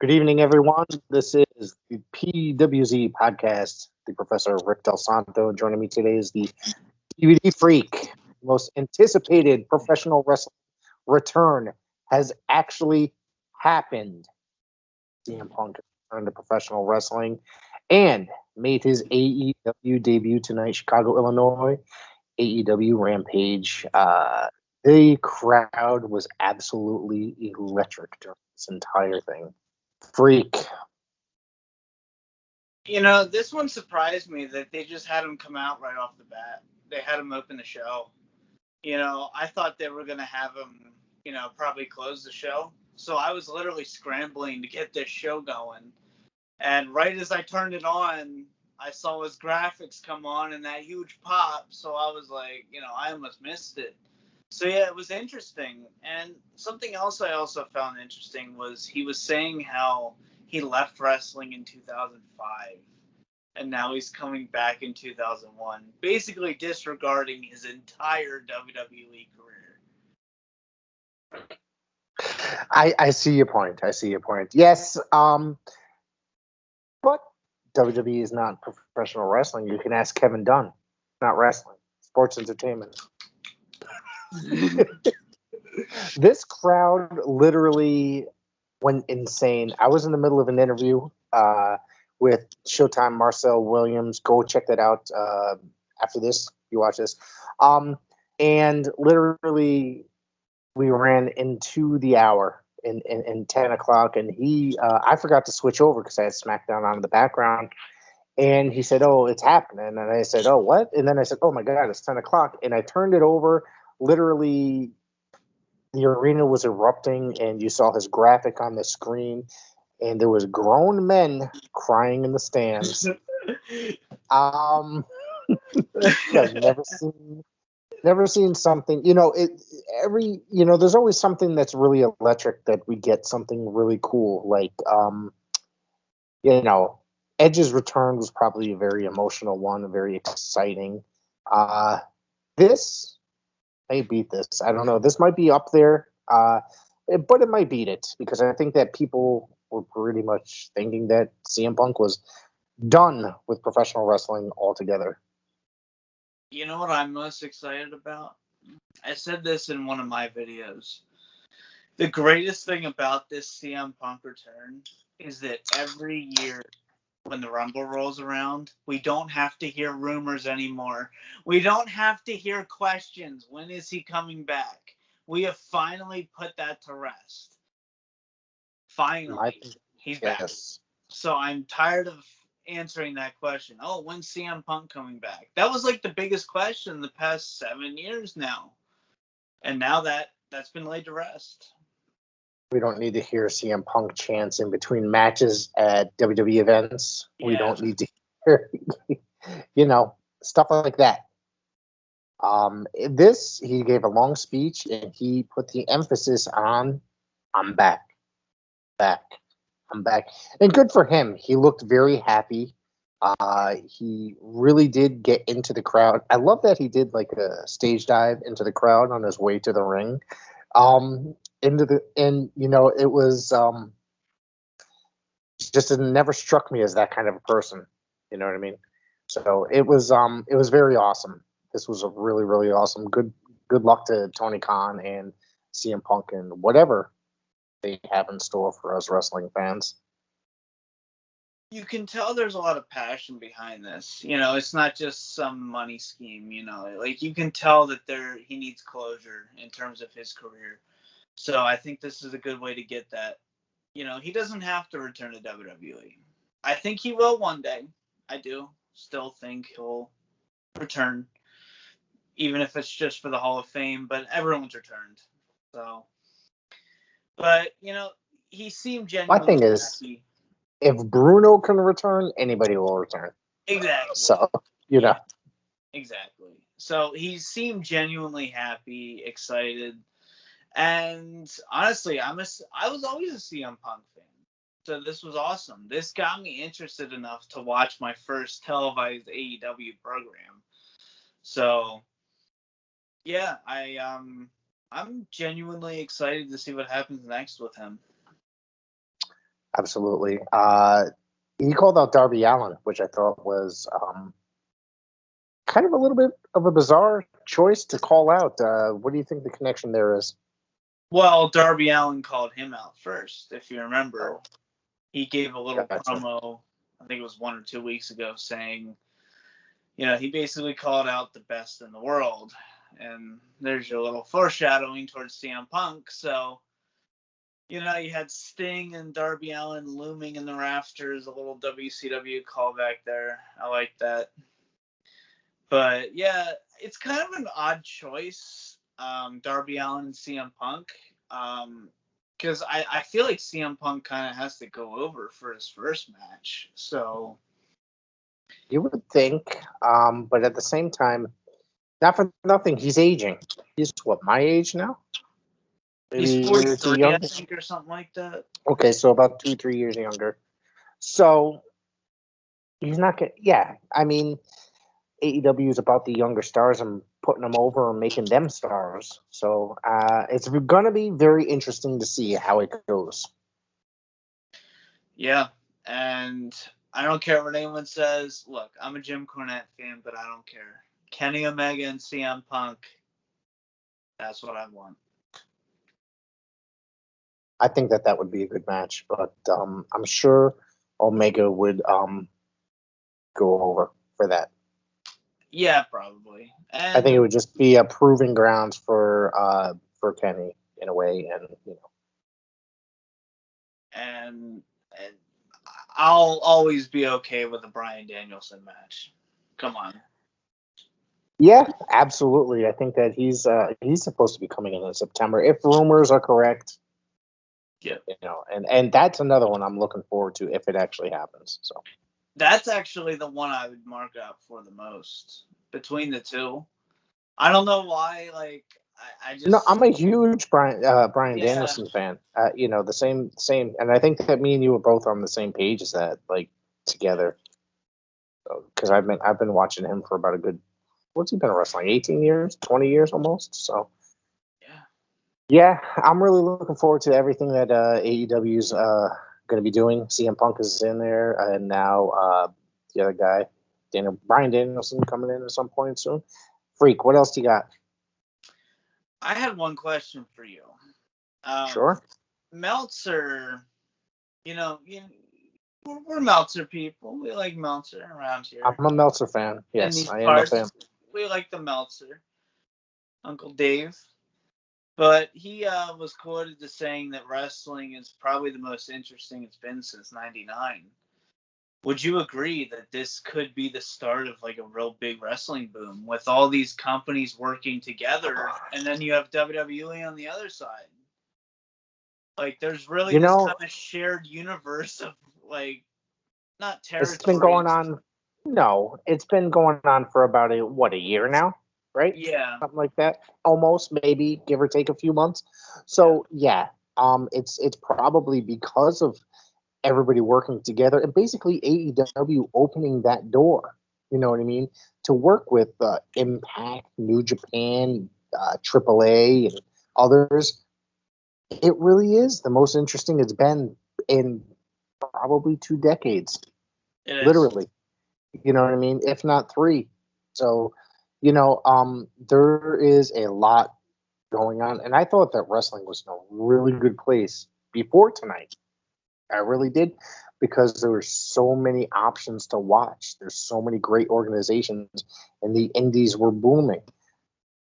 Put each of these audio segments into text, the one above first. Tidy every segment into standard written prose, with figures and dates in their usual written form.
Good evening, everyone. This is the PWZ podcast. The Professor Rick Del Santo. Joining me today is the DVD freak. Most anticipated professional wrestling return has actually happened. CM Punk returned to professional wrestling and made his AEW debut tonight, Chicago, Illinois. AEW Rampage. The crowd was absolutely electric during this entire thing. Freak. This one surprised me that they just had him come out right off the bat. They had him open the show. I thought they were going to have him, probably close the show. So I was literally scrambling to get this show going. And right as I turned it on, I saw his graphics come on and that huge pop. So I was like, I almost missed it. So yeah, it was interesting. And something else I also found interesting was he was saying how he left wrestling in 2005 and now he's coming back in 2001, basically disregarding his entire WWE career. I see your point. Yes, but WWE is not professional wrestling. You can ask Kevin Dunn. Not wrestling. Sports entertainment. This crowd literally went insane. I was in the middle of an interview with Showtime Marcel Williams. Go check that out after this. You watch this. And literally, we ran into the hour in 10 o'clock, and I forgot to switch over because I had SmackDown on in the background. And he said, "Oh, it's happening." And I said, "Oh, what?" And then I said, "Oh my God, it's 10 o'clock." And I turned it over. Literally, the arena was erupting, and you saw his graphic on the screen, and there was grown men crying in the stands. I've never seen something. There's always something that's really electric that we get something really cool. Like, Edge's return was probably a very emotional one, very exciting. This may beat this. I don't know. This might be up there, but it might beat it because I think that people were pretty much thinking that CM Punk was done with professional wrestling altogether. You know what I'm most excited about? I said this in one of my videos. The greatest thing about this CM Punk return is that every year when the Rumble rolls around, we don't have to hear rumors anymore. We don't have to hear questions. When is he coming back? We have finally put that to rest. Finally, he's back. So I'm tired of answering that question. Oh, when's CM Punk coming back? That was like the biggest question in the past 7 years now. And now that's been laid to rest. We don't need to hear CM Punk chants in between matches at WWE events. Yeah. We don't need to hear, stuff like that. He gave a long speech and he put the emphasis on, I'm back. I'm back. And good for him. He looked very happy. He really did get into the crowd. I love that he did like a stage dive into the crowd on his way to the ring. It was just, it never struck me as that kind of a person. You know what I mean? So it was very awesome. This was a really, really awesome. Good luck to Tony Khan and CM Punk and whatever they have in store for us wrestling fans. You can tell there's a lot of passion behind this. It's not just some money scheme, like you can tell that he needs closure in terms of his career. So I think this is a good way to get that. He doesn't have to return to WWE. I think he will one day. I do still think he'll return, even if it's just for the Hall of Fame, but everyone's returned. So, but, he seemed genuinely My thing is, happy. If Bruno can return, anybody will return. Exactly. So, Exactly. So he seemed genuinely happy, excited. And honestly, I was always a CM Punk fan. So this was awesome. This got me interested enough to watch my first televised AEW program. So, yeah, I'm genuinely excited to see what happens next with him. Absolutely. He called out Darby Allin, which I thought was kind of a little bit of a bizarre choice to call out. What do you think the connection there is? Well, Darby Allin called him out first, if you remember. Oh, He gave a little gotcha. promo, I think it was 1 or 2 weeks ago, saying, he basically called out the best in the world. And there's your little foreshadowing towards CM Punk. So, you had Sting and Darby Allin looming in the rafters, a little WCW callback there. I like that. But yeah, it's kind of an odd choice, Darby Allin and CM Punk. Because I feel like CM Punk kind of has to go over for his first match. So You would think, but at the same time, not for nothing, he's aging. He's what, my age now? he's Maybe a year or two 43, I younger. think, or something like that. Okay, so about 2, 3 years younger. So he's not gonna. Yeah, I mean, AEW is about the younger stars and putting them over and making them stars. So it's gonna be very interesting to see how it goes. Yeah, and I don't care what anyone says. Look, I'm a Jim Cornette fan, but I don't care. Kenny Omega and CM Punk, that's what I want. I think that would be a good match, but I'm sure Omega would go over for that. Yeah, probably. I think it And would just be a proving grounds for Kenny in a way, and and I'll always be okay with a Bryan Danielson match. Come on. yeah, absolutely. I think that he's supposed to be coming in September if rumors are correct. Yeah. And that's another one I'm looking forward to if it actually happens. So That's actually the one I would mark out for the most between the two. I don't know why. Like, I no, just, I'm a huge Brian yeah, Danielson fan. The same, and I think that me and you were both on the same page as that, like together. Because I've been watching him for about a good, what's he been wrestling? 18 years, 20 years almost. So yeah. yeah, I'm really looking forward to everything that AEW's going to be doing. CM Punk is in there, and now the other guy, Brian Danielson, coming in at some point soon. Freak, what else do you got? I had one question for you. Sure. Meltzer, you know, you, we're Meltzer people. We like Meltzer around here. I'm a Meltzer fan. In Yes, these I am a fan. parts, we like the Meltzer, Uncle Dave. But he was quoted as saying that wrestling is probably the most interesting it's been since '99. Would you agree that this could be the start of like a real big wrestling boom with all these companies working together, and then you have WWE on the other side? Like, there's really You this know, kind of shared universe of like not it's been going territories. on. No, it's been going on for about a year now, right? Yeah, Something like that, almost, maybe give or take a few months. yeah, So yeah, it's probably because of everybody working together and basically AEW opening that door. You know what I mean? To work with Impact, New Japan, AAA, and others. It really is the most interesting it's been in probably 2 decades, it is. literally. You know what I mean? If not three. So, there is a lot going on, and I thought that wrestling was in a really good place before tonight. I really did, because there were so many options to watch. There's so many great organizations, and the indies were booming.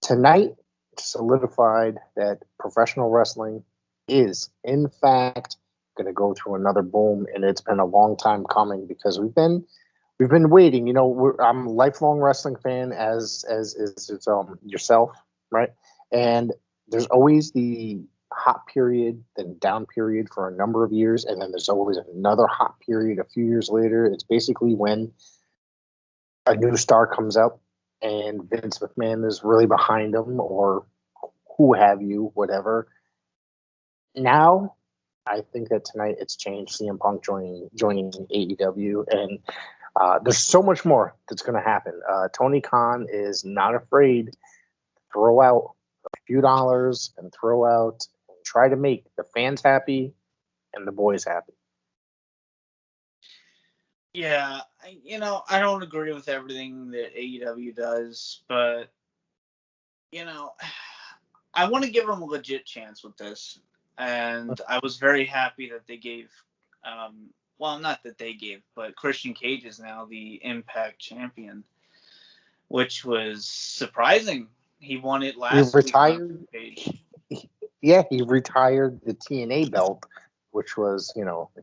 Tonight solidified that professional wrestling is, in fact, going to go through another boom, and it's been a long time coming because we've been waiting. I'm a lifelong wrestling fan, as is yourself, right? And there's always the hot period, then down period for a number of years, and then there's always another hot period a few years later. It's basically when a new star comes up and Vince McMahon is really behind him, or who have you, whatever. Now, I think that tonight it's changed. CM Punk joining AEW, and there's so much more that's going to happen. Tony Khan is not afraid to throw out a few dollars and throw out and try to make the fans happy and the boys happy. Yeah, I don't agree with everything that AEW does, but you know, I want to give them a legit chance with this, and I was very happy that they gave, well, not that they gave, but Christian Cage is now the Impact champion, which was surprising. He won it He last week on retired. Page. Yeah, he retired the TNA belt, which was,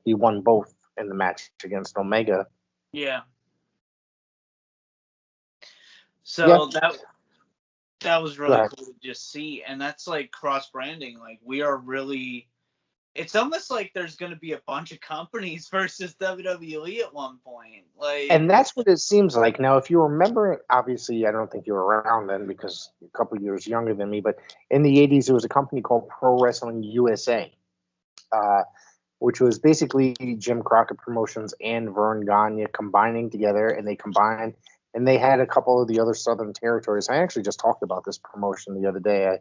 he won both in the match against Omega. Yeah. Yeah, So that was go really ahead. cool to just see, and that's like cross branding. Like we are really, it's almost like there's going to be a bunch of companies versus WWE at one point. Like, And that's what it seems like. Now, if you remember, obviously, I don't think you were around then because you're a couple of years younger than me, but in the 80s, there was a company called Pro Wrestling USA, uh, which was basically Jim Crockett Promotions and Vern Gagne combining together, and they had a couple of the other Southern territories. I actually just talked about this promotion the other day. I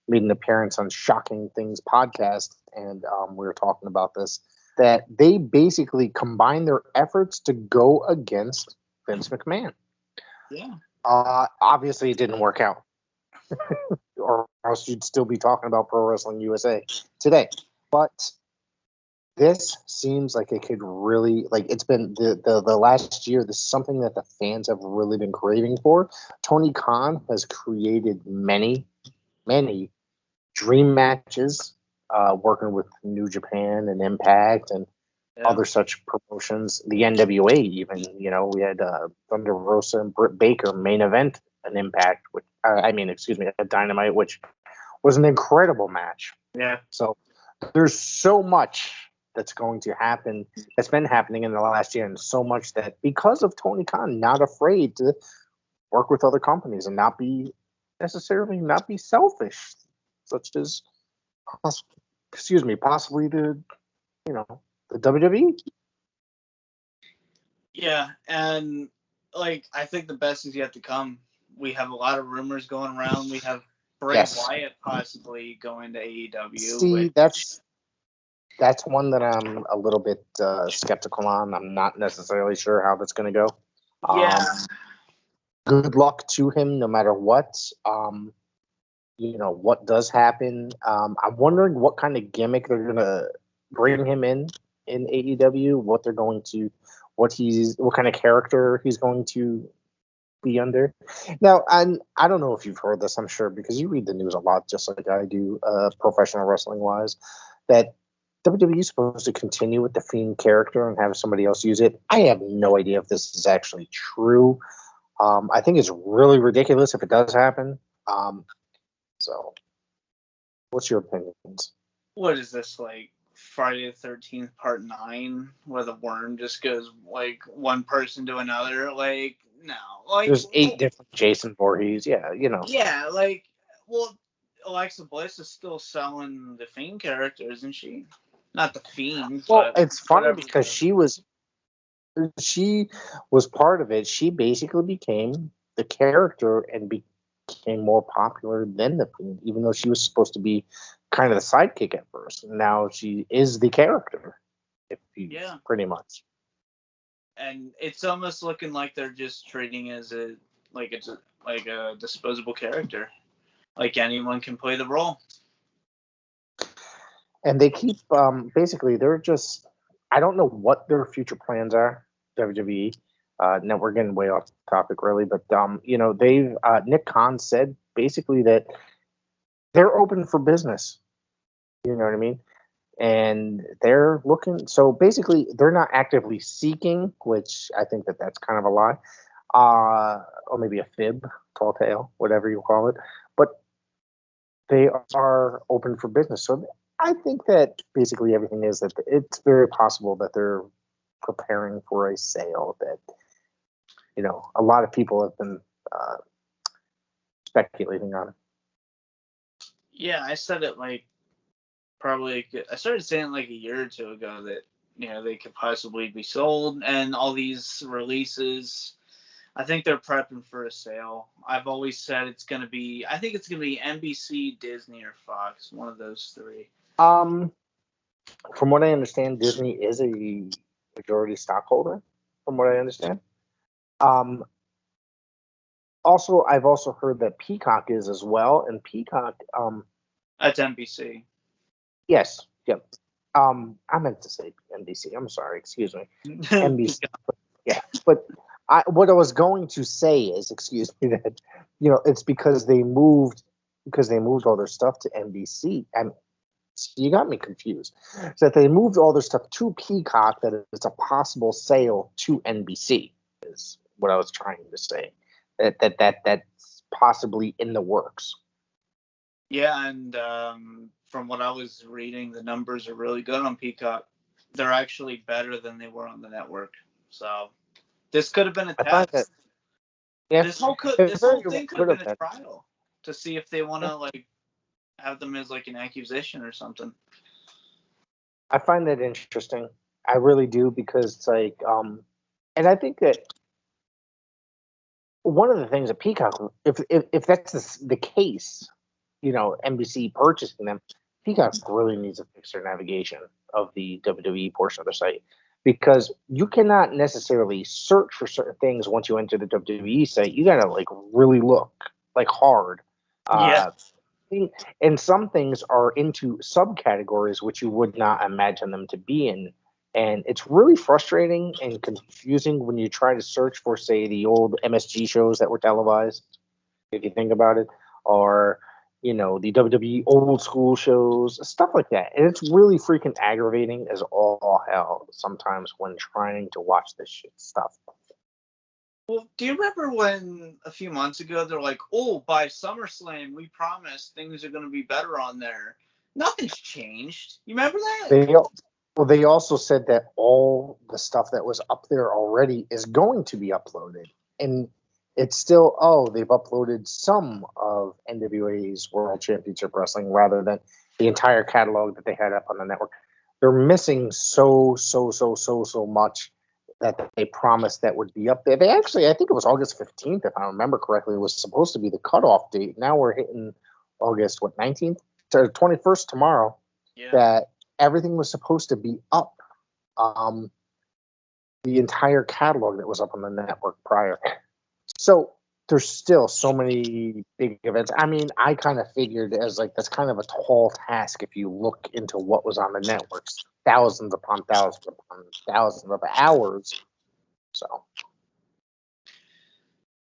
made an appearance on Shocking Things podcast, and we were talking about this, that they basically combined their efforts to go against Vince McMahon. yeah, Obviously, it didn't work out, or else you'd still be talking about Pro Wrestling USA today. But this seems like it could really, like, it's been the last year. This is something that the fans have really been craving for. Tony Khan has created many dream matches, working with New Japan and Impact and yeah, other such promotions. The NWA, even, we had Thunder Rosa and Britt Baker main event an Impact, which excuse me, a Dynamite, which was an incredible match. yeah, So there's so much that's going to happen, that's been happening in the last year, and so much that because of Tony Khan not afraid to work with other companies and not be selfish, such as possibly the WWE. yeah. And like, I think the best is yet to come. We have a lot of rumors going around. We have Bray Yes. Wyatt possibly going to AEW, See, which, that's one that I'm a little bit skeptical on. I'm not necessarily sure how that's going to go. yeah, Good luck to him, no matter what. What does happen. I'm wondering what kind of gimmick they're going to bring him in AEW. What kind of character he's going to be under. Now, I don't know if you've heard this. I'm sure because you read the news a lot, just like I do, professional wrestling wise, that WWE is supposed to continue with the Fiend character and have somebody else use it. I have no idea if this is actually true. I think it's really ridiculous if it does happen. So, what's your opinions? what is this, like Friday the 13th Part 9, where the worm just goes like one person to another? Like, no, like, There's 8 different Jason Voorhees. Yeah, yeah, like, well, Alexa Bliss is still selling the Fiend character, isn't she? Not the Fiend, Well, but it's funny whatever. because she was part of it. She basically became the character and became more popular than the Fiend, even though she was supposed to be kind of the sidekick at first. Now she is the character, if you Yeah, pretty much. and it's almost looking like they're just treating as like a disposable character. Like anyone can play the role. And they keep basically they're just, I don't know what their future plans are, WWE. Now we're getting way off topic really, but they've Nick Khan said basically that they're open for business. You know what I mean? And they're looking. So basically, they're not actively seeking, which I think that that's kind of a lie, or maybe a fib, tall tale, whatever you call it. But they are open for business. So I think that basically everything is that it's very possible that they're preparing for a sale that a lot of people have been uh, speculating on. Yeah, I said it like probably I started saying it like a year or two ago that they could possibly be sold, and all these releases. I think they're prepping for a sale. I've always said it's gonna be. I think it's gonna be NBC, Disney, or Fox. One of those three. Um, from what I understand, Disney is a majority stockholder from what I understand. Um, Also, I've also heard that Peacock is as well, and Peacock, That's NBC. yes, yep. I meant to say NBC. I'm sorry, excuse me, NBC. Yeah, but what I was going to say is, excuse me, that it's because they moved all their stuff to NBC, and you got me confused. So that they moved all their stuff to Peacock, that it's a possible sale to NBC is what I was trying to say. That's possibly in the works. Yeah, and from what I was reading, the numbers are really good on Peacock. They're actually better than they were on the network. So this could have been a I find that, test. yeah, This whole thing could have been a trial to see if they want to like have them as like an accusation or something. I find that interesting. I really do, because it's like, and I think that one of the things that Peacock, if that's the case, NBC purchasing them, Peacock really needs to fix their navigation of the WWE portion of the site, because you cannot necessarily search for certain things once you enter the WWE site. You gotta like really look like hard. Yeah. And some things are into subcategories which you would not imagine them to be in. And it's really frustrating and confusing when you try to search for, say, the old MSG shows that were televised, if you think about it, or, the WWE old school shows, stuff like that. And it's really freaking aggravating as all hell sometimes when trying to watch this shit stuff. Well, do you remember when a few months ago they're like, "Oh, by SummerSlam, we promise things are going to be better on there." Nothing's changed. You remember that? They also said that all the stuff that was up there already is going to be uploaded, and it's still, they've uploaded some of NWA's World Championship Wrestling rather than the entire catalog that they had up on the network. They're missing so much that they promised that would be up there. They actually, I think it was August 15th, if I remember correctly, was supposed to be the cutoff date. Now we're hitting August, 19th? To 21st tomorrow. Yeah. That everything was supposed to be up. The entire catalog that was up on the network prior. So there's still so many big events. I mean, I kind of figured as like that's kind of a tall task if you look into what was on the networks, thousands upon thousands upon thousands of hours. So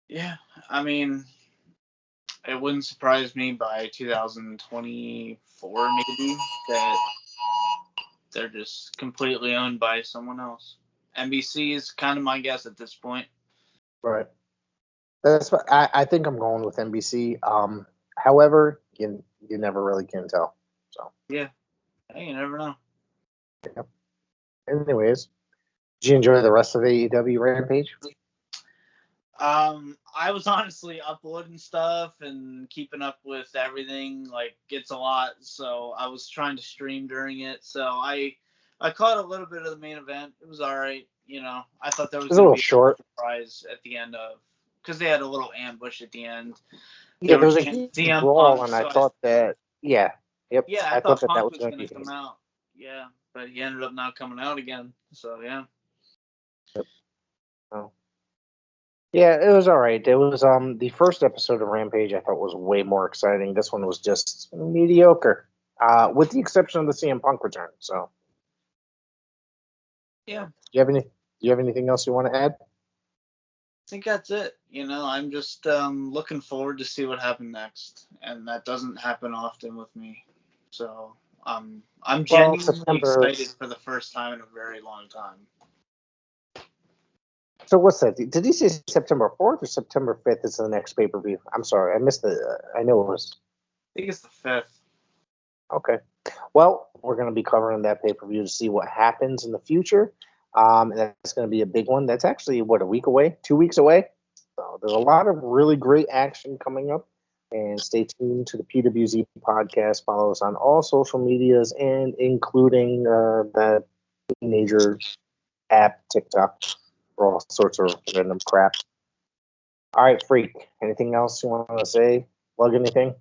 Yeah, I mean, it wouldn't surprise me by 2024 maybe that they're just completely owned by someone else. NBC is kind of my guess at this point. right. That's what I think I'm going with NBC. However, you never really can tell. So Yeah, hey, you never know. yeah. Anyways, did you enjoy the rest of the AEW Rampage? I was honestly uploading stuff and keeping up with everything. Like, it's a lot, so I was trying to stream during it. So I caught a little bit of the main event. It was all right. I thought there was It was a little be short. a surprise at the end of, because they had a little ambush at the end. Yeah, there was a huge brawl, Punk, and I thought that, yeah, yep, yeah, I I thought thought that Punk was was going to gonna be. come out. Yeah, but he ended up not coming out again. So yeah. Yep. Oh. Yeah, it was all right. It was the first episode of Rampage I thought was way more exciting. This one was just mediocre, with the exception of the CM Punk return. So Yeah. Do you have anything else you want to add? I think that's it. I'm just looking forward to see what happens next, and that doesn't happen often with me. So I'm genuinely excited for the first time in a very long time. So what's that? Did he say September 4th or September 5th is the next pay-per-view? I'm sorry, I missed the. I know it was. I think it's the 5th. Okay. Well, we're going to be covering that pay-per-view to see what happens in the future. And that's going to be a big one. That's actually, a week away? 2 weeks away? So there's a lot of really great action coming up. And stay tuned to the PWZ podcast. Follow us on all social medias, and including that teenager app, TikTok, for all sorts of random crap. All right, Freak. Anything else you want to say? Plug anything?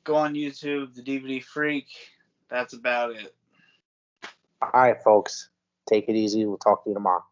Go on YouTube, the DVD Freak. That's about it. All right, folks. Take it easy. We'll talk to you tomorrow.